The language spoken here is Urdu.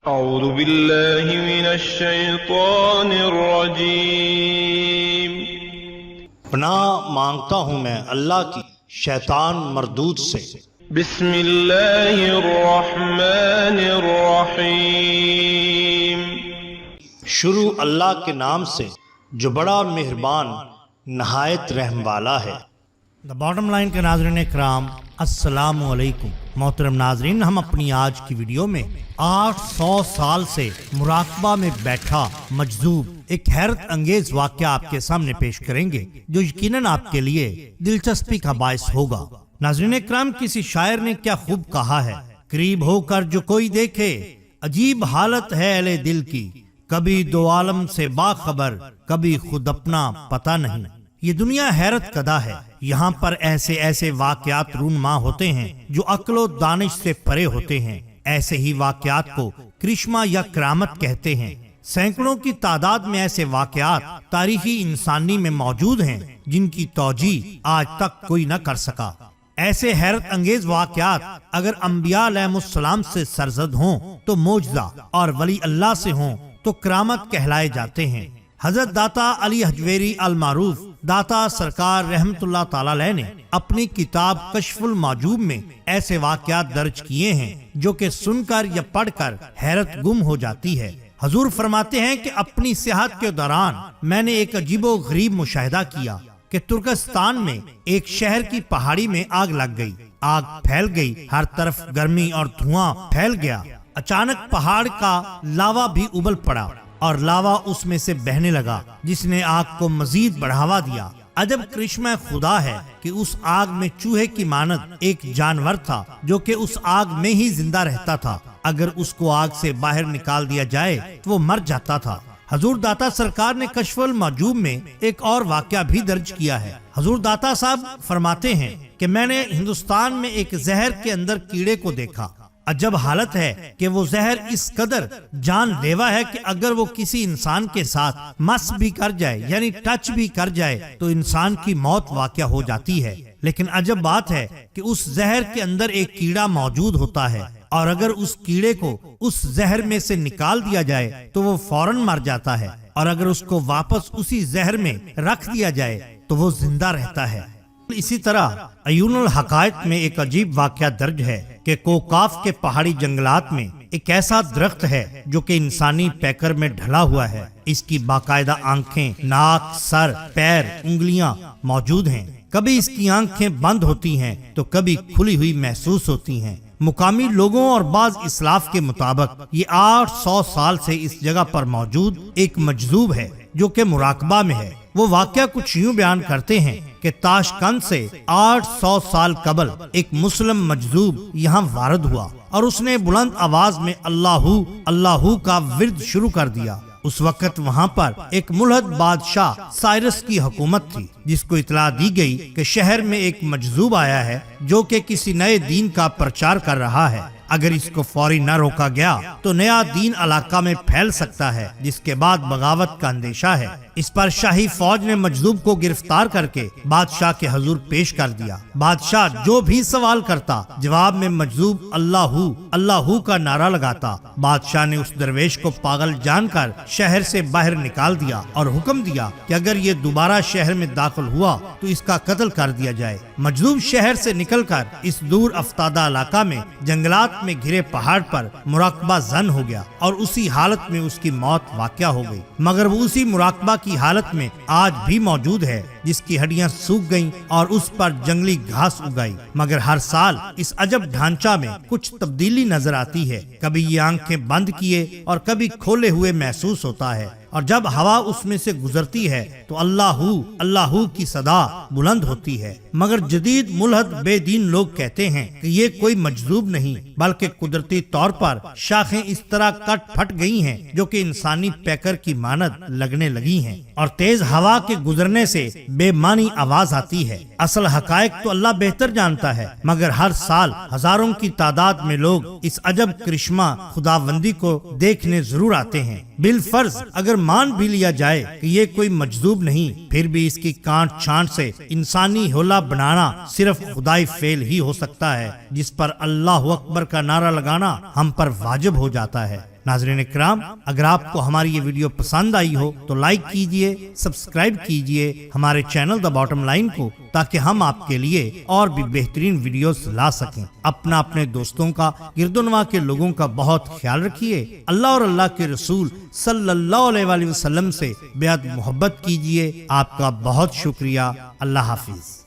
اعوذ باللہ من الشیطان الرجیم۔ پناہ مانگتا ہوں میں اللہ کی شیطان مردود سے۔ بسم اللہ الرحمن الرحیم۔ شروع اللہ کے نام سے جو بڑا مہربان نہایت رحم والا ہے۔ دا باٹم لائن کے ناظرین اکرام، السلام علیکم۔ محترم ناظرین، ہم اپنی آج کی ویڈیو میں 800 سال سے مراقبہ میں بیٹھا مجذوب ایک حیرت انگیز واقعہ آپ کے سامنے پیش کریں گے جو یقیناً آپ کے لیے دلچسپی کا باعث ہوگا۔ ناظرین اکرام، کسی شاعر نے کیا خوب کہا ہے، قریب ہو کر جو کوئی دیکھے عجیب حالت ہے اہل دل کی، کبھی دو عالم سے باخبر کبھی خود اپنا پتہ نہیں۔ یہ دنیا حیرت کدا ہے، یہاں پر ایسے واقعات رونما ہوتے ہیں جو عقل و دانش سے پرے ہوتے ہیں۔ ایسے ہی واقعات کو کرشمہ یا کرامت کہتے ہیں۔ سینکڑوں کی تعداد میں ایسے واقعات تاریخی انسانی میں موجود ہیں جن کی توجیہ آج تک کوئی نہ کر سکا۔ ایسے حیرت انگیز واقعات اگر انبیاء علیہ السلام سے سرزد ہوں تو معجزہ، اور ولی اللہ سے ہوں تو کرامت کہلائے جاتے ہیں۔ حضرت داتا علی حجویری المعروف داتا سرکار رحمت اللہ تعالی علیہ نے اپنی کتاب کشف المعجوب میں ایسے واقعات درج کیے ہیں جو کہ سن کر یا پڑھ کر حیرت گم ہو جاتی ہے۔ حضور فرماتے ہیں کہ اپنی سیاحت کے دوران میں نے ایک عجیب و غریب مشاہدہ کیا کہ ترکستان میں ایک شہر کی پہاڑی میں آگ لگ گئی۔ آگ پھیل گئی، ہر طرف گرمی اور دھواں پھیل گیا۔ اچانک پہاڑ کا لاوا بھی ابل پڑا اور لاوا اس میں سے بہنے لگا جس نے آگ کو مزید بڑھاوا دیا۔ عجب کرشمہ خدا ہے کہ اس آگ میں چوہے کی مانند ایک جانور تھا جو کہ اس آگ میں ہی زندہ رہتا تھا۔ اگر اس کو آگ سے باہر نکال دیا جائے تو وہ مر جاتا تھا۔ حضور داتا سرکار نے کشف المعجوب میں ایک اور واقعہ بھی درج کیا ہے۔ حضور داتا صاحب فرماتے ہیں کہ میں نے ہندوستان میں ایک زہر کے اندر کیڑے کو دیکھا۔ عجب حالت ہے کہ وہ زہر اس قدر جان لیوا ہے کہ اگر وہ کسی انسان کے ساتھ مس بھی کر جائے، یعنی ٹچ بھی کر جائے، تو انسان کی موت واقع ہو جاتی ہے۔ لیکن عجب بات ہے کہ اس زہر کے اندر ایک کیڑا موجود ہوتا ہے، اور اگر اس کیڑے کو اس زہر میں سے نکال دیا جائے تو وہ فوراً مر جاتا ہے، اور اگر اس کو واپس اسی زہر میں رکھ دیا جائے تو وہ زندہ رہتا ہے۔ اسی طرح عیون الحقائق میں ایک عجیب واقعہ درج ہے کہ کوکاف کے پہاڑی جنگلات میں ایک ایسا درخت ہے جو کہ انسانی پیکر میں ڈھلا ہوا ہے۔ اس کی باقاعدہ آنکھیں، ناک، سر، پیر، انگلیاں موجود ہیں۔ کبھی اس کی آنکھیں بند ہوتی ہیں تو کبھی کھلی ہوئی محسوس ہوتی ہیں۔ مقامی لوگوں اور بعض اسلاف کے مطابق یہ 800 سال سے اس جگہ پر موجود ایک مجذوب ہے جو کہ مراقبہ میں ہے۔ وہ واقعہ کچھ یوں بیان کرتے ہیں کہ تاشقند سے 800 سال قبل ایک مسلم مجذوب یہاں وارد ہوا اور اس نے بلند آواز میں اللہ اللہ کا ورد شروع کر دیا۔ اس وقت وہاں پر ایک ملحد بادشاہ سائرس کی حکومت تھی، جس کو اطلاع دی گئی کہ شہر میں ایک مجذوب آیا ہے جو کہ کسی نئے دین کا پرچار کر رہا ہے۔ اگر اس کو فوری نہ روکا گیا تو نیا دین علاقہ میں پھیل سکتا ہے، جس کے بعد بغاوت کا اندیشہ ہے۔ اس پر شاہی فوج نے مجذوب کو گرفتار کر کے بادشاہ کے حضور پیش کر دیا۔ بادشاہ جو بھی سوال کرتا جواب میں مجذوب اللہ اللہ کا نعرہ لگاتا۔ بادشاہ نے اس درویش کو پاگل جان کر شہر سے باہر نکال دیا اور حکم دیا کہ اگر یہ دوبارہ شہر میں داخل ہوا تو اس کا قتل کر دیا جائے۔ مجذوب شہر سے نکل کر اس دور افتادہ علاقہ میں جنگلات میں گھرے پہاڑ پر مراقبہ زن ہو گیا اور اسی حالت میں اس کی موت واقع ہو گئی، مگر وہ اسی مراقبہ کی حالت میں آج بھی موجود ہے، جس کی ہڈیاں سوکھ گئیں اور اس پر جنگلی گھاس اگائی۔ مگر ہر سال اس عجب ڈھانچہ میں کچھ تبدیلی نظر آتی ہے، کبھی یہ آنکھیں بند کیے اور کبھی کھولے ہوئے محسوس ہوتا ہے، اور جب ہوا اس میں سے گزرتی ہے تو اللہ اللہ کی صدا بلند ہوتی ہے۔ مگر جدید ملحد بے دین لوگ کہتے ہیں کہ یہ کوئی مجذوب نہیں بلکہ قدرتی طور پر شاخیں اس طرح کٹ پھٹ گئی ہیں جو کہ انسانی پیکر کی مانند لگنے لگی ہیں، اور تیز ہوا کے گزرنے سے بے معنی آواز آتی ہے۔ اصل حقائق تو اللہ بہتر جانتا ہے، مگر ہر سال ہزاروں کی تعداد میں لوگ اس عجب کرشمہ خداوندی کو دیکھنے ضرور آتے ہیں۔ بالفرض اگر مان بھی لیا جائے کہ یہ کوئی مجذوب نہیں، پھر بھی اس کی کانٹ چھانٹ سے انسانی ہولا بنانا صرف خدائی فعل ہی ہو سکتا ہے، جس پر اللہ اکبر کا نعرہ لگانا ہم پر واجب ہو جاتا ہے۔ ناظرین اکرام، اگر آپ کو ہماری یہ ویڈیو پسند آئی ہو تو لائک کیجئے، سبسکرائب کیجئے ہمارے چینل دا باٹم لائن کو، تاکہ ہم آپ کے لیے اور بھی بہترین ویڈیوز لا سکیں۔ اپنے دوستوں کا، گرد و نواح کے لوگوں کا بہت خیال رکھیے۔ اللہ اور اللہ کے رسول صلی اللہ علیہ وآلہ وسلم سے بے حد محبت کیجئے۔ آپ کا بہت شکریہ۔ اللہ حافظ۔